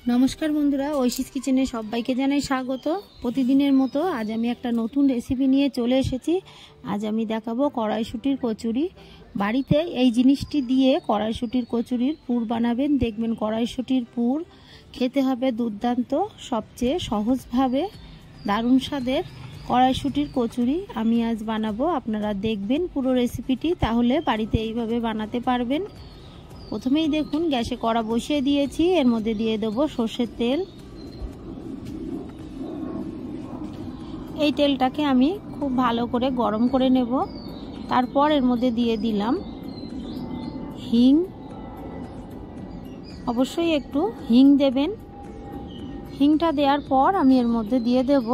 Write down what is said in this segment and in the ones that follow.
নমস্কার বন্ধুরা, ঐশীস কিচেনে সবাইকে জানাই স্বাগত। প্রতিদিনের মতো আজ আমি একটা নতুন রেসিপি নিয়ে চলে এসেছি। আজ আমি দেখাবো কড়াইশুঁটির কচুরি। বাড়িতে এই জিনিসটি দিয়ে কড়াইশুঁটির কচুরির পুর বানাবেন, দেখবেন কড়াইশুঁটির পুর খেতে হবে দুর্দান্ত। সবচেয়ে সহজভাবে দারুণ স্বাদের কড়াইশুঁটির কচুরি আমি আজ বানাবো। আপনারা দেখবেন পুরো রেসিপিটি, তাহলে বাড়িতে এইভাবে বানাতে পারবেন। প্রথমেই দেখুন গ্যাসে কড়া বসিয়ে দিয়েছি, এর মধ্যে দিয়ে দেব সর্ষের তেল। এই তেলটাকে আমি খুব ভালো করে গরম করে নেব। তারপর এর মধ্যে দিয়ে দিলাম হিং। অবশ্যই একটু হিং দেবেন। হিংটা দেওয়ার পর আমি এর মধ্যে দিয়ে দেব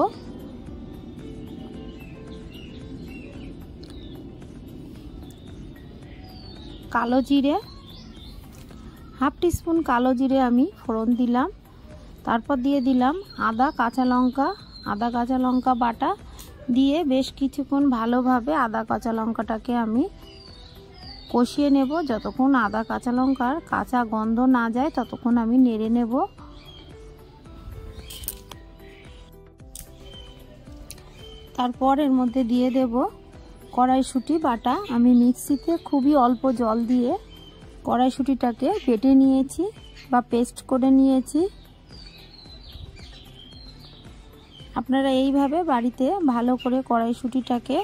কালো জিরে, হাফ টিস্পুন কালো জিরে আমি ফোড়ন দিলাম। তারপর দিয়ে দিলাম আদা কাঁচা লঙ্কা বাটা দিয়ে বেশ কিছুক্ষণ ভালোভাবে আদা কাঁচা লঙ্কাটাকে আমি কষিয়ে নেব। যতক্ষণ আদা কাঁচা লঙ্কার কাঁচা গন্ধ না যায় ততক্ষণ আমি নেড়ে নেব। তারপর এর মধ্যে দিয়ে দেব কড়াইশুঁটি বাটা। আমি মিক্সিতে খুবই অল্প জল দিয়ে কড়াইশুঁটিটাকে বেটে নিয়েছি বা পেস্ট করে নিয়েছি। আপনারা এইভাবে বাড়িতে ভালো করে কড়াইশুঁটিটাকে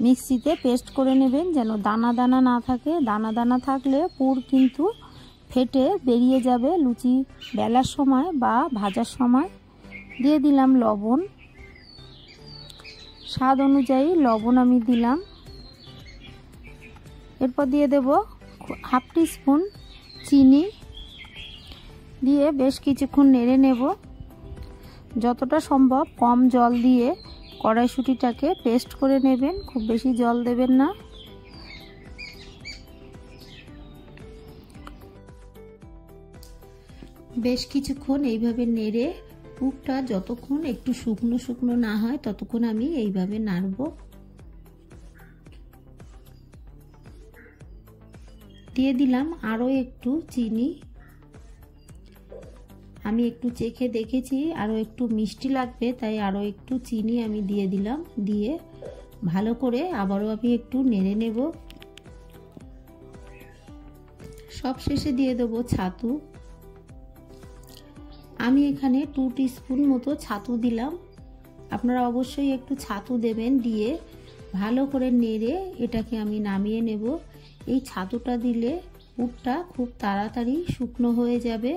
মিক্সিতে পেস্ট করে নেবেন, যেন দানা দানা না থাকে। দানা দানা থাকলে পুর কিন্তু ফেটে বেরিয়ে যাবে লুচি বেলার সময় বা ভাজার সময়। দিয়ে দিলাম লবণ, স্বাদ অনুযায়ী লবণ আমি দিলাম। এরপর দিয়ে দেব হাফ টিস্পুন চিনি দিয়ে বেশ কিছুক্ষণ নেড়ে নেব। যতটা সম্ভব কম জল দিয়ে কড়াইশুঁটিটাকে পেস্ট করে নেবেন, খুব বেশি জল দেবেন না। বেশ কিছুক্ষণ এইভাবে নেড়ে পুরটা যতক্ষণ একটু শুকনো শুকনো না হয় ততক্ষণ আমি এইভাবে নাড়ব। দিয়ে দিলাম আরও একটু চিনি। আমি একটু চেখে দেখেছি আরও একটু মিষ্টি লাগবে, তাই আরও একটু চিনি আমি দিয়ে দিলাম। দিয়ে ভালো করে আবারও আমি একটু নেড়ে নেব। সব শেষে দিয়ে দেবো ছাতু। আমি এখানে 2 টিস্পুন মতো ছাতু দিলাম। আপনারা অবশ্যই একটু ছাতু দেবেন। দিয়ে ভালো করে নেড়ে এটাকে আমি নামিয়ে নেব। এই ছাতুটা দিলে পুরটা খুব তাড়াতাড়ি শুকনো হয়ে যাবে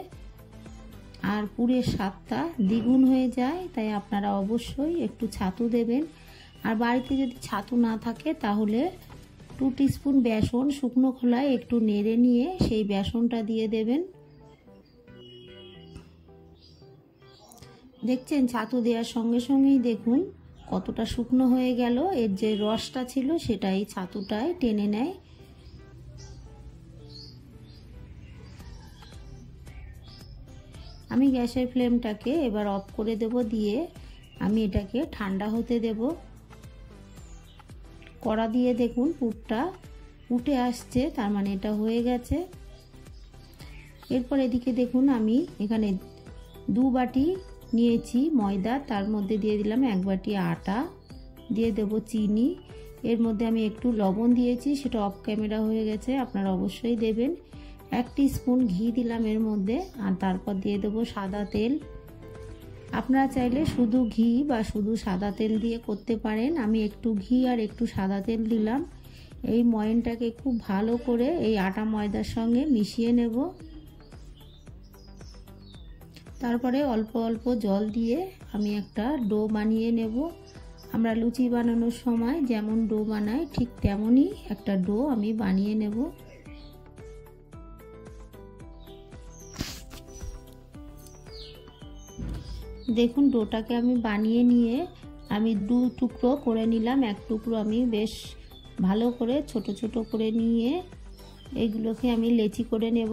আর পুরের স্বাদটা দ্বিগুণ হয়ে যায়, তাই আপনারা অবশ্যই একটু ছাতু দেবেন। আর বাড়িতে যদি ছাতু না থাকে তাহলে 2 টিস্পুন বেসন শুকনো খোলায় একটু নেড়ে নিয়ে সেই বেসনটা দিয়ে দেবেন। দেখছেন ছাতু দেওয়ার সঙ্গে সঙ্গেই দেখুন কতটা শুকনো হয়ে গেল। এর যে রসটা ছিল সেটা এই ছাতুটায় টেনে নেয়। আমি গ্যাসের ফ্লেমটাকে এবার অফ করে দেব। দিয়ে আমি এটাকে ঠান্ডা হতে দেব। কড়া দিয়ে দেখুন পুরটা উঠে আসছে, তার মানে এটা হয়ে গেছে। এরপর এদিকে দেখুন আমি এখানে 2 বাটি নিয়েছি ময়দা, তার মধ্যে দিয়ে দিলাম 1 বাটি আটা, দিয়ে দেব চিনি। এর মধ্যে আমি একটু লবণ দিয়েছি, সেটা অফ ক্যামেরা হয়ে গেছে, আপনারা অবশ্যই দেবেন। 1 টিস্পুন ঘি দিলাম এর মধ্যে। আর তারপর দিয়ে দেবো সাদা তেল। আপনারা চাইলে শুধু ঘি বা শুধু সাদা তেল দিয়ে করতে পারেন। আমি একটু ঘি আর একটু সাদা তেল দিলাম। এই ময়নটাকে খুব ভালো করে এই আটা ময়দার সঙ্গে মিশিয়ে নেব। তারপরে অল্প অল্প জল দিয়ে আমি একটা ডো বানিয়ে নেব। আমরা লুচি বানানোর সময় যেমন ডো বানাই ঠিক তেমনই একটা ডো আমি বানিয়ে নেব। দেখুন ডোটাকে আমি বানিয়ে নিয়ে আমি 2 টুকরো করে নিলাম। 1 টুকরো আমি বেশ ভালো করে ছোট ছোট করে নিয়ে এগুলোকে আমি লেচি করে নেব।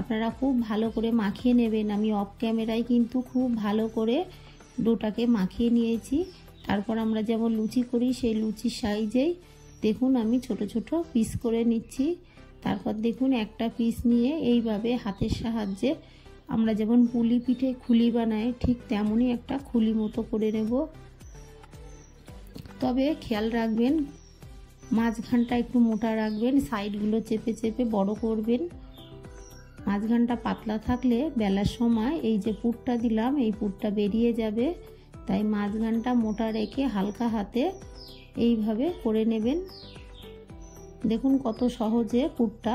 আপনারা খুব ভালো করে মাখিয়ে নেবেন। আমি অফ ক্যামেরায় কিন্তু খুব ভালো করে ডোটাকে মাখিয়ে নিয়েছি। তারপর আমরা যেমন লুচি করি সেই লুচির সাইজেই দেখুন আমি ছোট ছোট পিস করে নিচ্ছি। তারপর দেখুন একটা পিস নিয়ে এইভাবে হাতের সাহায্যে আমরা যেমন পুলি পিঠে খুলি বানাই ঠিক তেমনই একটা খুলি মতো করে নেব। তবে খেয়াল রাখবেন মাঝখানটা একটু মোটা রাখবেন, সাইডগুলো চেপে চেপে বড় করবেন। মাঝখানটা পাতলা থাকলে বেলার সময় এই যে পুরটা দিলাম এই পুরটা বেরিয়ে যাবে, তাই মাঝখানটা মোটা রেখে হালকা হাতে এইভাবে করে নেবেন। দেখুন কত সহজে পুরটা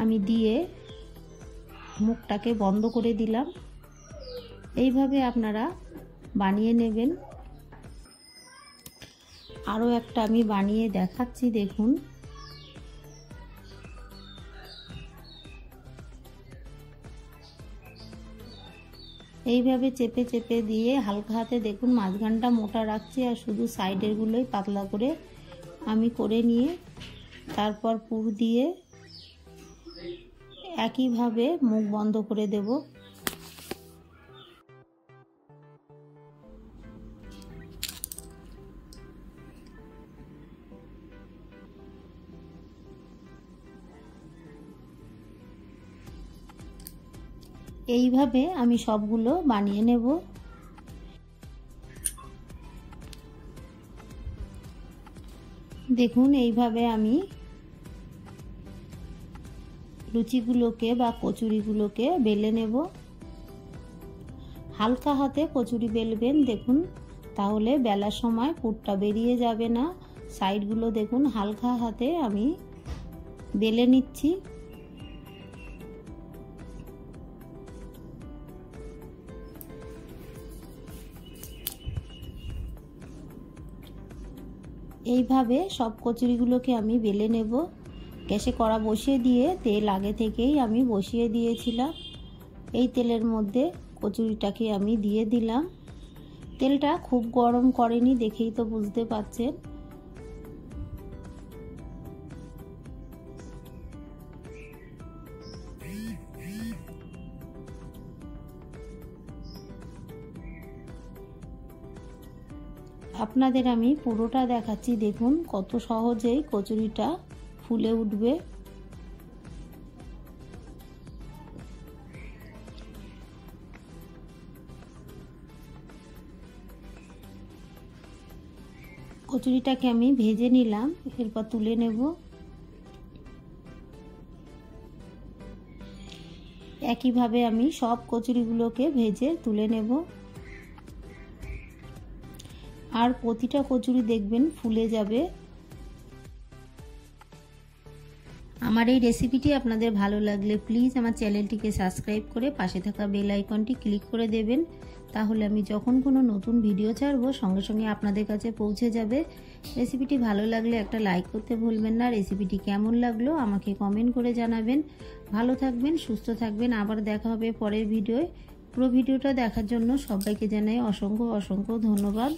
আমি দিয়ে মুখটাকে বন্ধ করে দিলাম। এইভাবে আপনারা বানিয়ে নেবেন। আরও একটা আমি বানিয়ে দেখাচ্ছি, দেখুন। এইভাবে চেপে চেপে দিয়ে হালকা হাতে দেখুন মাঝখানটা মোটা রাখছি আর শুধু সাইডের গুলোই পাতলা করে আমি করে নিয়ে তারপর পুর দিয়ে একইভাবে মুখ বন্ধ করে দেব। এইভাবে আমি সবগুলো বানিয়ে নেব। দেখুন এইভাবে আমি লুচিগুলোকে বা কচুরিগুলোকে বেলে নেব। হালকা হাতে কচুরি বেলবেন, দেখুন, তাহলে বেলার সময় পুরটা বেরিয়ে যাবে না। সাইডগুলো দেখুন হালকা হাতে আমি বেলে নিচ্ছি। এইভাবে সব কচুরিগুলোকে আমি বেলে নেব। গ্যাসে কড়া বসিয়ে দিয়ে তেল আগে থেকেই আমি বসিয়ে দিয়েছিলাম। এই তেলের মধ্যে কচুরিটাকে আমি দিয়ে দিলাম। তেলটা খুব গরম করেনি, দেখেই তো বুঝতে পারছেন। আপনাদের আমি পুরোটা দেখাচ্ছি, দেখুন কত সহজেই কচুরিটা ফুলে উঠবে। কচুরিটাকে আমি ভেজে নিলাম, এরপর তুলে নেব। একইভাবে আমি সব কচুরিগুলোকে ভেজে তুলে নেব। আর প্রতিটা কচুরি দেখবেন ফুলে যাবে। আমার এই রেসিপিটি আপনাদের ভালো লাগলে প্লিজ আমার চ্যানেলটিকে সাবস্ক্রাইব করে পাশে থাকা বেল আইকনটি ক্লিক করে দেবেন, তাহলে আমি যখন কোনো নতুন ভিডিও ছাড়বো সঙ্গে সঙ্গে আপনাদের কাছে পৌঁছে যাবে। রেসিপিটি ভালো লাগলে একটা লাইক করতে ভুলবেন না। রেসিপিটি কেমন লাগলো আমাকে কমেন্ট করে জানাবেন। ভালো থাকবেন, সুস্থ থাকবেন। আবার দেখা হবে পরের ভিডিওয়। পুরো ভিডিওটা দেখার জন্য সবাইকে জানাই অসংখ্য অসংখ্য ধন্যবাদ।